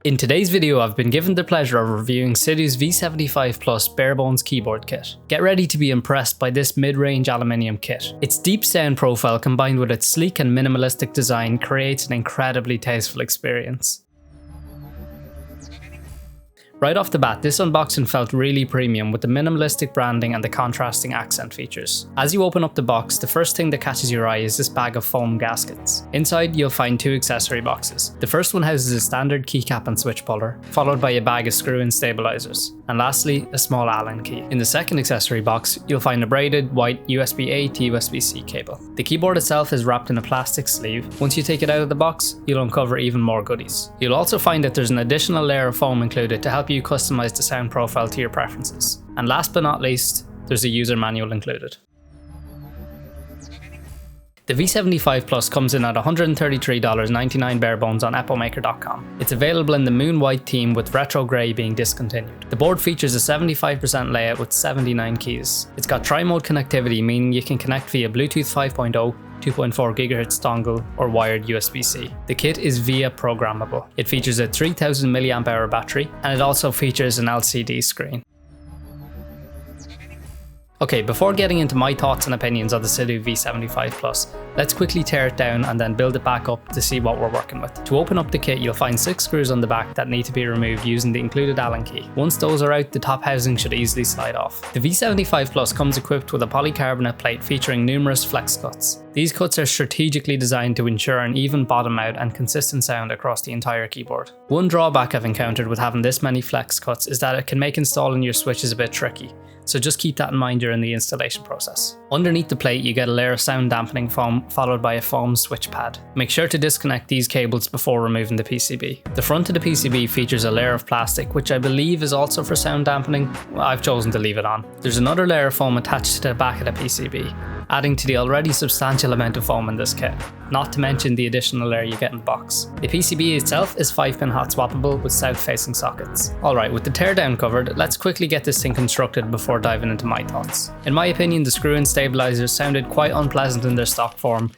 In today's video, I've been given the pleasure of reviewing Cidoo's V75 Plus barebones keyboard kit. Get ready to be impressed by this mid-range aluminium kit. Its deep sound profile combined with its sleek and minimalistic design creates an incredibly tasteful experience. Right off the bat, this unboxing felt really premium with the minimalistic branding and the contrasting accent features. As you open up the box, the first thing that catches your eye is this bag of foam gaskets. Inside, you'll find two accessory boxes. The first one houses a standard keycap and switch puller, followed by a bag of screw-in stabilizers, and lastly, a small Allen key. In the second accessory box, you'll find a braided white USB-A to USB-C cable. The keyboard itself is wrapped in a plastic sleeve. Once you take it out of the box, you'll uncover even more goodies. You'll also find that there's an additional layer of foam included to help you customize the sound profile to your preferences. And last but not least, there's a user manual included. The V75 Plus comes in at $133.99 barebones on Epomaker.com. It's available in the moon white theme with retro grey being discontinued. The board features a 75% layout with 79 keys. It's got tri-mode connectivity, meaning you can connect via Bluetooth 5.0, 2.4 GHz dongle or wired USB-C. The kit is VIA programmable. It features a 3000 mAh battery and it also features an LCD screen. Okay, before getting into my thoughts and opinions on the Cidoo V75 Plus, let's quickly tear it down and then build it back up to see what we're working with. To open up the kit, you'll find 6 screws on the back that need to be removed using the included Allen key. Once those are out, the top housing should easily slide off. The V75 Plus comes equipped with a polycarbonate plate featuring numerous flex cuts. These cuts are strategically designed to ensure an even bottom out and consistent sound across the entire keyboard. One drawback I've encountered with having this many flex cuts is that it can make installing your switches a bit tricky, so just keep that in mind during the installation process. Underneath the plate, you get a layer of sound dampening foam followed by a foam switch pad. Make sure to disconnect these cables before removing the PCB. The front of the PCB features a layer of plastic, which I believe is also for sound dampening. I've chosen to leave it on. There's another layer of foam attached to the back of the PCB, adding to the already substantial amount of foam in this kit, not to mention the additional layer you get in the box. The PCB itself is 5-pin hot swappable with south-facing sockets. Alright, with the teardown covered, let's quickly get this thing constructed before diving into my thoughts. In my opinion, the screw-in stabilizers sounded quite unpleasant in their stock form.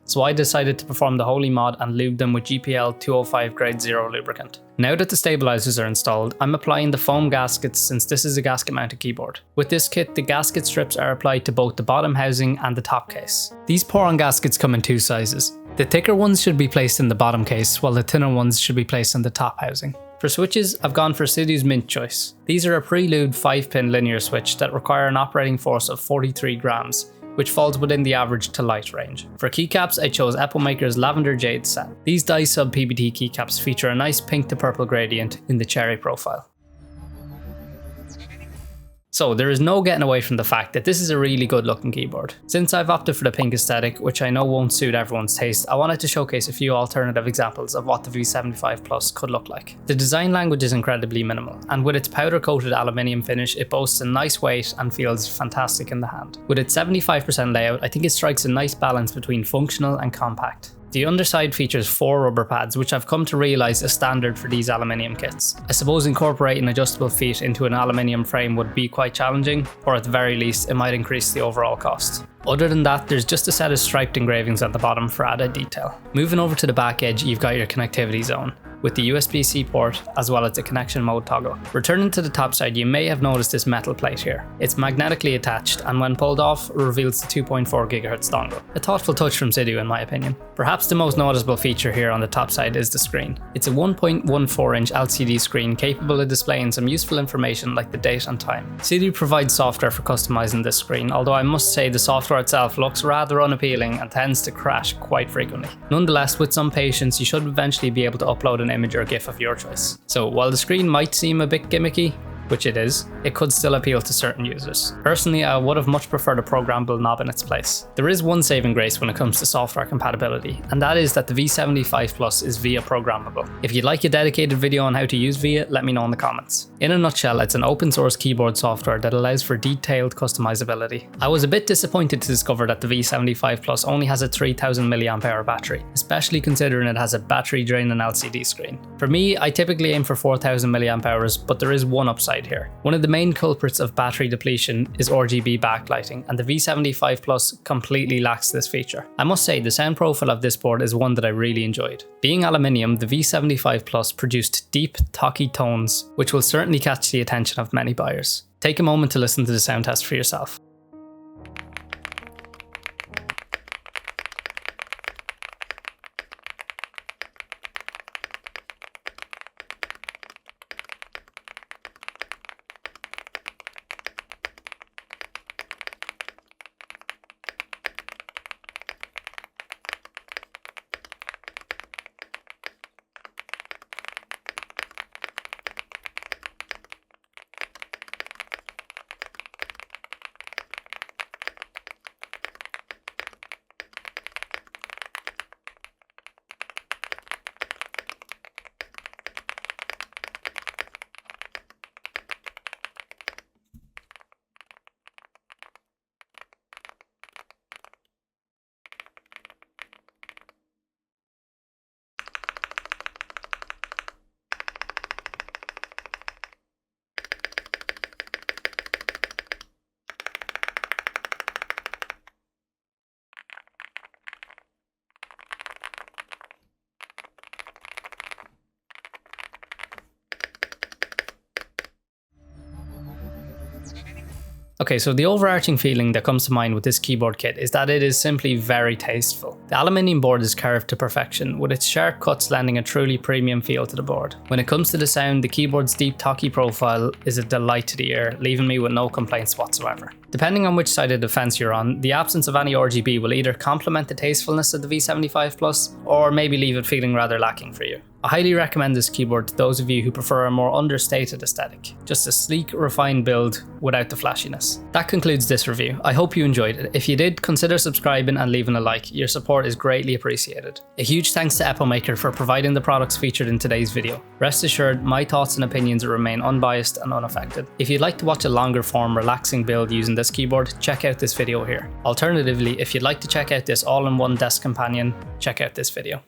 So I decided to perform the holy mod and lube them with GPL 205 grade 0 lubricant. Now that the stabilizers are installed, I'm applying the foam gaskets since this is a gasket mounted keyboard. With this kit, the gasket strips are applied to both the bottom housing and the top case. These pour-on gaskets come in 2 sizes. The thicker ones should be placed in the bottom case, while the thinner ones should be placed in the top housing. For switches, I've gone for Cidoo's Mint choice. These are a pre-lubed 5-pin linear switch that require an operating force of 43 grams, which falls within the average to light range. For keycaps, I chose Epomaker's Lavender Jade set. These dye sub PBT keycaps feature a nice pink to purple gradient in the cherry profile. So there is no getting away from the fact that this is a really good looking keyboard. Since I've opted for the pink aesthetic, which I know won't suit everyone's taste, I wanted to showcase a few alternative examples of what the V75 Plus could look like. The design language is incredibly minimal, and with its powder coated aluminium finish, it boasts a nice weight and feels fantastic in the hand. With its 75% layout, I think it strikes a nice balance between functional and compact. The underside features 4 rubber pads, which I've come to realise is standard for these aluminium kits. I suppose incorporating adjustable feet into an aluminium frame would be quite challenging, or at the very least it might increase the overall cost. Other than that, there's just a set of striped engravings at the bottom for added detail. Moving over to the back edge, you've got your connectivity zone, with the USB-C port as well as the connection mode toggle. Returning to the top side, you may have noticed this metal plate here. It's magnetically attached and when pulled off, reveals the 2.4 GHz dongle. A thoughtful touch from Cidoo in my opinion. Perhaps the most noticeable feature here on the top side is the screen. It's a 1.14-inch LCD screen capable of displaying some useful information like the date and time. Cidoo provides software for customizing this screen, although I must say the software itself looks rather unappealing and tends to crash quite frequently. Nonetheless, with some patience, you should eventually be able to upload an image or GIF of your choice. So while the screen might seem a bit gimmicky, which it is, it could still appeal to certain users. Personally, I would have much preferred a programmable knob in its place. There is one saving grace when it comes to software compatibility, and that is that the V75 Plus is VIA programmable. If you'd like a dedicated video on how to use VIA, let me know in the comments. In a nutshell, it's an open source keyboard software that allows for detailed customizability. I was a bit disappointed to discover that the V75 Plus only has a 3000 mAh battery, especially considering it has a battery draining LCD screen. For me, I typically aim for 4000 mAh, but there is one upside here. One of the main culprits of battery depletion is RGB backlighting, and the V75 Plus completely lacks this feature. I must say, the sound profile of this board is one that I really enjoyed. Being aluminium, the V75 Plus produced deep, THOCKY tones, which will certainly catch the attention of many buyers. Take a moment to listen to the sound test for yourself. Okay, so the overarching feeling that comes to mind with this keyboard kit is that it is simply very tasteful. The aluminium board is carved to perfection, with its sharp cuts lending a truly premium feel to the board. When it comes to the sound, the keyboard's deep THOCKY profile is a delight to the ear, leaving me with no complaints whatsoever. Depending on which side of the fence you're on, the absence of any RGB will either complement the tastefulness of the V75 Plus, or maybe leave it feeling rather lacking for you. I highly recommend this keyboard to those of you who prefer a more understated aesthetic. Just a sleek, refined build without the flashiness. That concludes this review. I hope you enjoyed it. If you did, consider subscribing and leaving a like. Your support is greatly appreciated. A huge thanks to Epomaker for providing the products featured in today's video. Rest assured, my thoughts and opinions remain unbiased and unaffected. If you'd like to watch a longer form, relaxing build using this keyboard, check out this video here. Alternatively, if you'd like to check out this all-in-one desk companion, check out this video.